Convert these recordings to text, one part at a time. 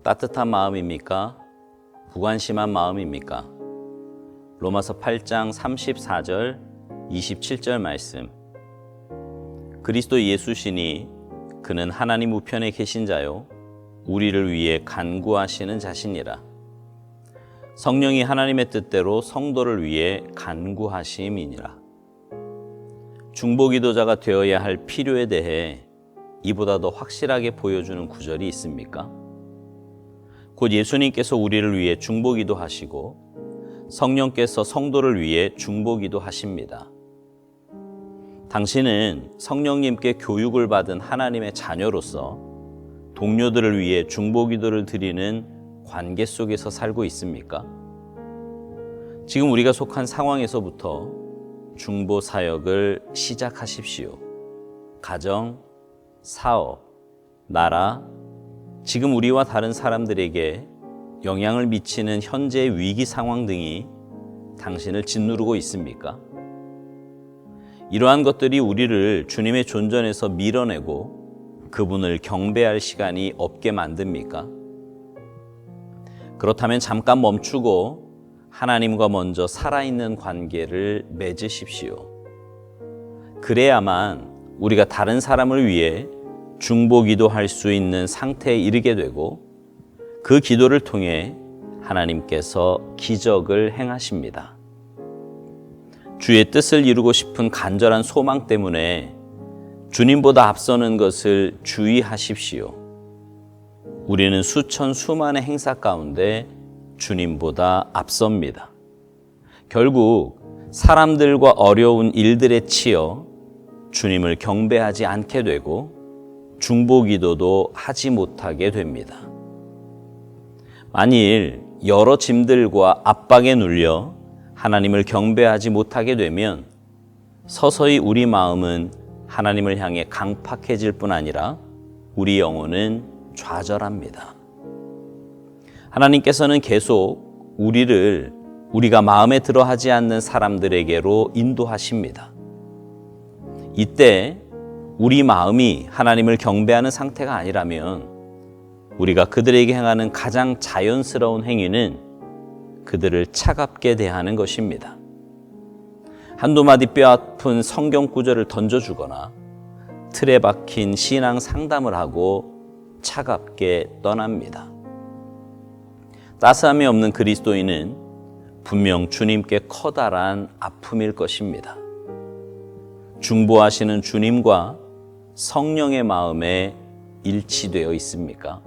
따뜻한 마음입니까? 무관심한 마음입니까? 로마서 8장 34절 27절 말씀. 그리스도 예수시니 그는 하나님 우편에 계신 자요 우리를 위해 간구하시는 자시니라. 성령이 하나님의 뜻대로 성도를 위해 간구하심이니라. 중보기도자가 되어야 할 필요에 대해 이보다 더 확실하게 보여주는 구절이 있습니까? 곧 예수님께서 우리를 위해 중보기도 하시고 성령께서 성도를 위해 중보기도 하십니다. 당신은 성령님께 교육을 받은 하나님의 자녀로서 동료들을 위해 중보기도를 드리는 관계 속에서 살고 있습니까? 지금 우리가 속한 상황에서부터 중보 사역을 시작하십시오. 가정, 사업, 나라, 지금 우리와 다른 사람들에게 영향을 미치는 현재의 위기 상황 등이 당신을 짓누르고 있습니까? 이러한 것들이 우리를 주님의 존전에서 밀어내고 그분을 경배할 시간이 없게 만듭니까? 그렇다면 잠깐 멈추고 하나님과 먼저 살아있는 관계를 맺으십시오. 그래야만 우리가 다른 사람을 위해 중보기도할 수 있는 상태에 이르게 되고 그 기도를 통해 하나님께서 기적을 행하십니다. 주의 뜻을 이루고 싶은 간절한 소망 때문에 주님보다 앞서는 것을 주의하십시오. 우리는 수천 수만의 행사 가운데 주님보다 앞섭니다. 결국 사람들과 어려운 일들에 치여 주님을 경배하지 않게 되고 중보기도도 하지 못하게 됩니다. 만일 여러 짐들과 압박에 눌려 하나님을 경배하지 못하게 되면 서서히 우리 마음은 하나님을 향해 강팍해질 뿐 아니라 우리 영혼은 좌절합니다. 하나님께서는 계속 우리를 우리가 마음에 들어 하지 않는 사람들에게로 인도하십니다. 이때 우리 마음이 하나님을 경배하는 상태가 아니라면 우리가 그들에게 행하는 가장 자연스러운 행위는 그들을 차갑게 대하는 것입니다. 한두 마디 뼈아픈 성경 구절을 던져주거나 틀에 박힌 신앙 상담을 하고 차갑게 떠납니다. 따스함이 없는 그리스도인은 분명 주님께 커다란 아픔일 것입니다. 중보하시는 주님과 성령의 마음에 일치되어 있습니까?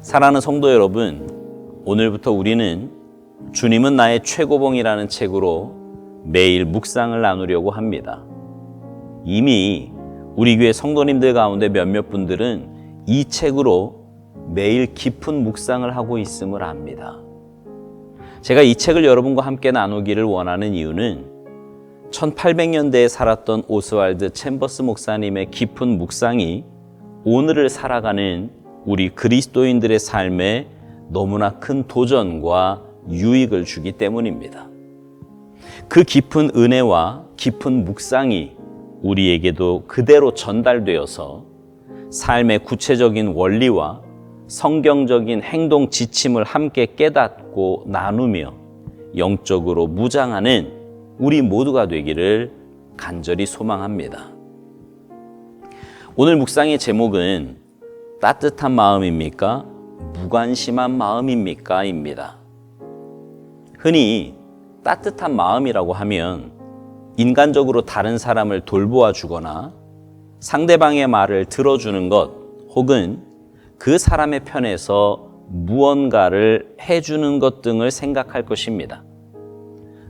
사랑하는 성도 여러분, 오늘부터 우리는 주님은 나의 최고봉이라는 책으로 매일 묵상을 나누려고 합니다. 이미 우리 교회 성도님들 가운데 몇몇 분들은 이 책으로 매일 깊은 묵상을 하고 있음을 압니다. 제가 이 책을 여러분과 함께 나누기를 원하는 이유는 1800년대에 살았던 오스왈드 챔버스 목사님의 깊은 묵상이 오늘을 살아가는 우리 그리스도인들의 삶에 너무나 큰 도전과 유익을 주기 때문입니다. 그 깊은 은혜와 깊은 묵상이 우리에게도 그대로 전달되어서 삶의 구체적인 원리와 성경적인 행동 지침을 함께 깨닫고 나누며 영적으로 무장하는 우리 모두가 되기를 간절히 소망합니다. 오늘 묵상의 제목은 따뜻한 마음입니까? 무관심한 마음입니까? 입니다. 흔히 따뜻한 마음이라고 하면 인간적으로 다른 사람을 돌보아 주거나 상대방의 말을 들어주는 것 혹은 그 사람의 편에서 무언가를 해주는 것 등을 생각할 것입니다.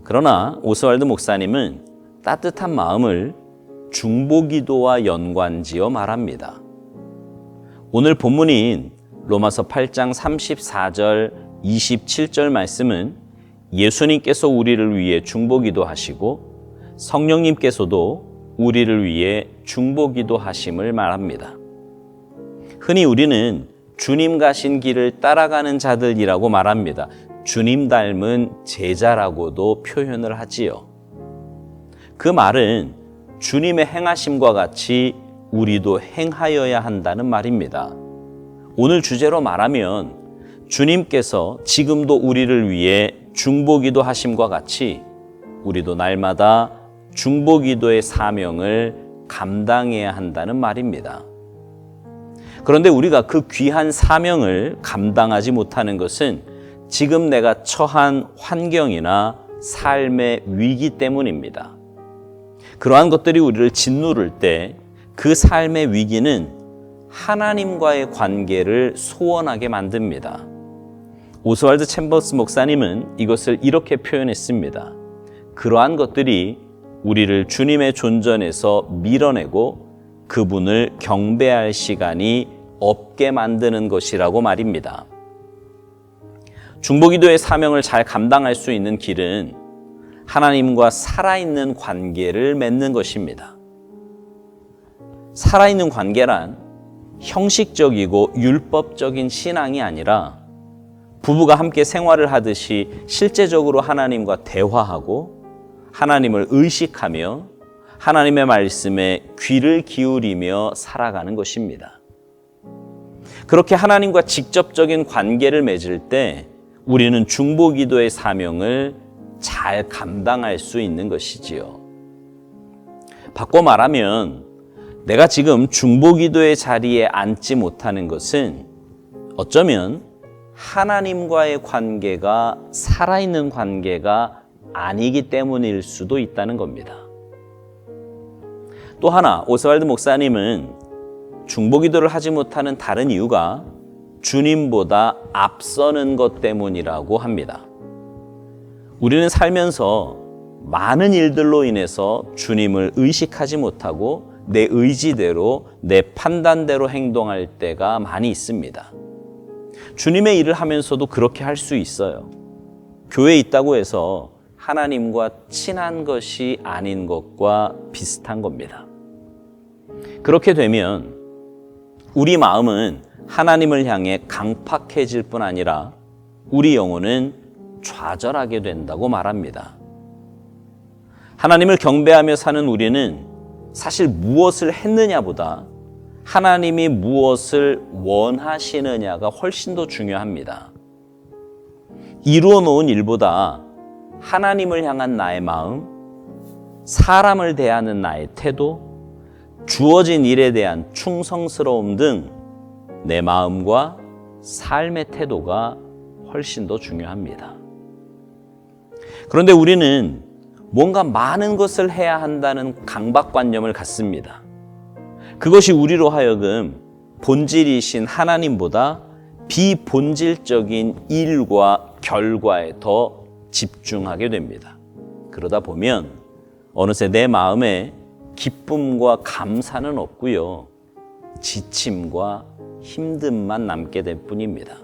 그러나 오스왈드 목사님은 따뜻한 마음을 중보기도와 연관지어 말합니다. 오늘 본문인 로마서 8장 34절 27절 말씀은 예수님께서 우리를 위해 중보기도 하시고 성령님께서도 우리를 위해 중보기도 하심을 말합니다. 흔히 우리는 주님 가신 길을 따라가는 자들이라고 말합니다. 주님 닮은 제자라고도 표현을 하지요. 그 말은 주님의 행하심과 같이 우리도 행하여야 한다는 말입니다. 오늘 주제로 말하면 주님께서 지금도 우리를 위해 중보기도 하심과 같이 우리도 날마다 중보기도의 사명을 감당해야 한다는 말입니다. 그런데 우리가 그 귀한 사명을 감당하지 못하는 것은 지금 내가 처한 환경이나 삶의 위기 때문입니다. 그러한 것들이 우리를 짓누를 때 그 삶의 위기는 하나님과의 관계를 소원하게 만듭니다. 오스왈드 챔버스 목사님은 이것을 이렇게 표현했습니다. 그러한 것들이 우리를 주님의 존전에서 밀어내고 그분을 경배할 시간이 없게 만드는 것이라고 말입니다. 중보기도의 사명을 잘 감당할 수 있는 길은 하나님과 살아있는 관계를 맺는 것입니다. 살아있는 관계란 형식적이고 율법적인 신앙이 아니라 부부가 함께 생활을 하듯이 실제적으로 하나님과 대화하고 하나님을 의식하며 하나님의 말씀에 귀를 기울이며 살아가는 것입니다. 그렇게 하나님과 직접적인 관계를 맺을 때 우리는 중보기도의 사명을 잘 감당할 수 있는 것이지요. 바꿔 말하면 내가 지금 중보기도의 자리에 앉지 못하는 것은 어쩌면 하나님과의 관계가 살아있는 관계가 아니기 때문일 수도 있다는 겁니다. 또 하나, 오스왈드 목사님은 중보기도를 하지 못하는 다른 이유가 주님보다 앞서는 것 때문이라고 합니다. 우리는 살면서 많은 일들로 인해서 주님을 의식하지 못하고 내 의지대로, 내 판단대로 행동할 때가 많이 있습니다. 주님의 일을 하면서도 그렇게 할 수 있어요. 교회에 있다고 해서 하나님과 친한 것이 아닌 것과 비슷한 겁니다. 그렇게 되면 우리 마음은 하나님을 향해 강팍해질 뿐 아니라 우리 영혼은 좌절하게 된다고 말합니다. 하나님을 경배하며 사는 우리는 사실 무엇을 했느냐보다 하나님이 무엇을 원하시느냐가 훨씬 더 중요합니다. 이루어 놓은 일보다 하나님을 향한 나의 마음, 사람을 대하는 나의 태도, 주어진 일에 대한 충성스러움 등 내 마음과 삶의 태도가 훨씬 더 중요합니다. 그런데 우리는 뭔가 많은 것을 해야 한다는 강박관념을 갖습니다. 그것이 우리로 하여금 본질이신 하나님보다 비본질적인 일과 결과에 더 집중하게 됩니다. 그러다 보면 어느새 내 마음에 기쁨과 감사는 없고요. 지침과 힘듦만 남게 될 뿐입니다.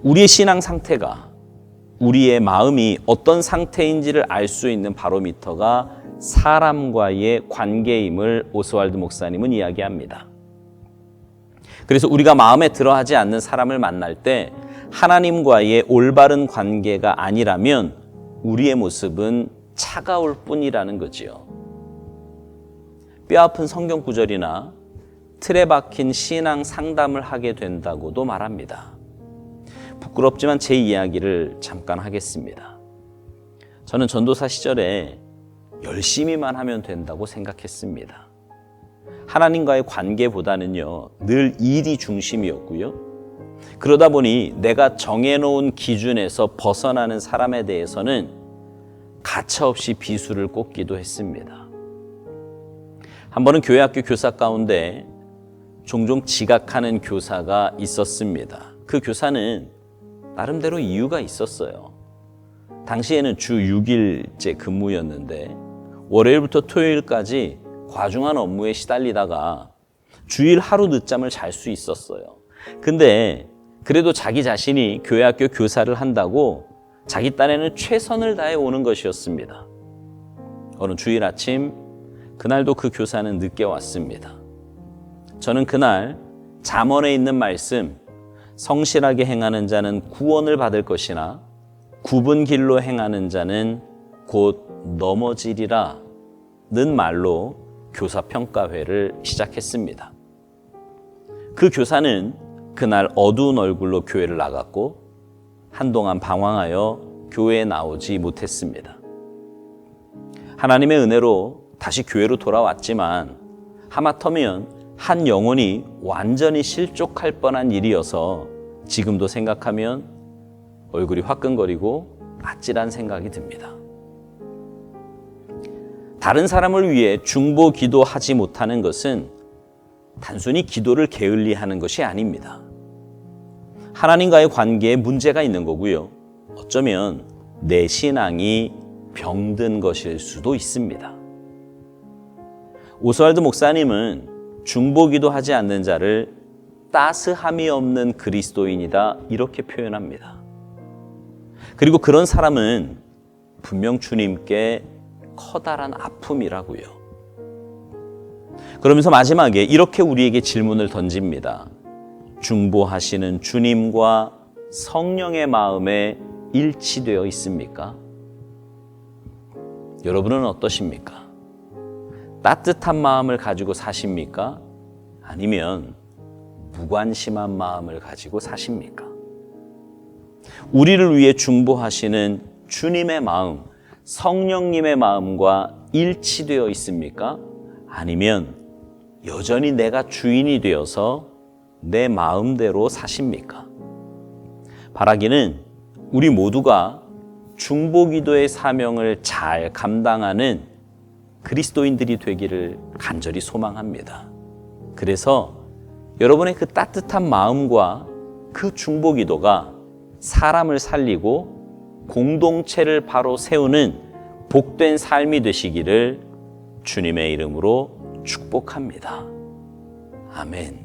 우리의 신앙 상태가, 우리의 마음이 어떤 상태인지를 알 수 있는 바로미터가 사람과의 관계임을 오스왈드 목사님은 이야기합니다. 그래서 우리가 마음에 들어하지 않는 사람을 만날 때 하나님과의 올바른 관계가 아니라면 우리의 모습은 차가울 뿐이라는 거지요. 뼈아픈 성경 구절이나 틀에 박힌 신앙 상담을 하게 된다고도 말합니다. 부끄럽지만 제 이야기를 잠깐 하겠습니다. 저는 전도사 시절에 열심히만 하면 된다고 생각했습니다. 하나님과의 관계보다는요, 늘 일이 중심이었고요. 그러다 보니 내가 정해놓은 기준에서 벗어나는 사람에 대해서는 가차없이 비수를 꽂기도 했습니다. 한 번은 교회 학교 교사 가운데 종종 지각하는 교사가 있었습니다. 그 교사는 나름대로 이유가 있었어요. 당시에는 주 6일째 근무였는데 월요일부터 토요일까지 과중한 업무에 시달리다가 주일 하루 늦잠을 잘 수 있었어요. 근데 그래도 자기 자신이 교회 학교 교사를 한다고 자기 딴에는 최선을 다해 오는 것이었습니다. 어느 주일 아침 그날도 그 교사는 늦게 왔습니다. 저는 그날 잠언에 있는 말씀, 성실하게 행하는 자는 구원을 받을 것이나 굽은 길로 행하는 자는 곧 넘어지리라 는 말로 교사 평가회를 시작했습니다. 그 교사는 그날 어두운 얼굴로 교회를 나갔고 한동안 방황하여 교회에 나오지 못했습니다. 하나님의 은혜로 다시 교회로 돌아왔지만 하마터면 한 영혼이 완전히 실족할 뻔한 일이어서 지금도 생각하면 얼굴이 화끈거리고 아찔한 생각이 듭니다. 다른 사람을 위해 중보 기도하지 못하는 것은 단순히 기도를 게을리하는 것이 아닙니다. 하나님과의 관계에 문제가 있는 거고요. 어쩌면 내 신앙이 병든 것일 수도 있습니다. 오스왈드 목사님은 중보 기도하지 않는 자를 따스함이 없는 그리스도인이다 이렇게 표현합니다. 그리고 그런 사람은 분명 주님께 커다란 아픔이라고요. 그러면서 마지막에 이렇게 우리에게 질문을 던집니다. 중보하시는 주님과 성령의 마음에 일치되어 있습니까? 여러분은 어떠십니까? 따뜻한 마음을 가지고 사십니까? 아니면 무관심한 마음을 가지고 사십니까? 우리를 위해 중보하시는 주님의 마음, 성령님의 마음과 일치되어 있습니까? 아니면 여전히 내가 주인이 되어서 내 마음대로 사십니까? 바라기는 우리 모두가 중보기도의 사명을 잘 감당하는 그리스도인들이 되기를 간절히 소망합니다. 그래서 여러분의 그 따뜻한 마음과 그 중보기도가 사람을 살리고 공동체를 바로 세우는 복된 삶이 되시기를 주님의 이름으로 축복합니다. 아멘.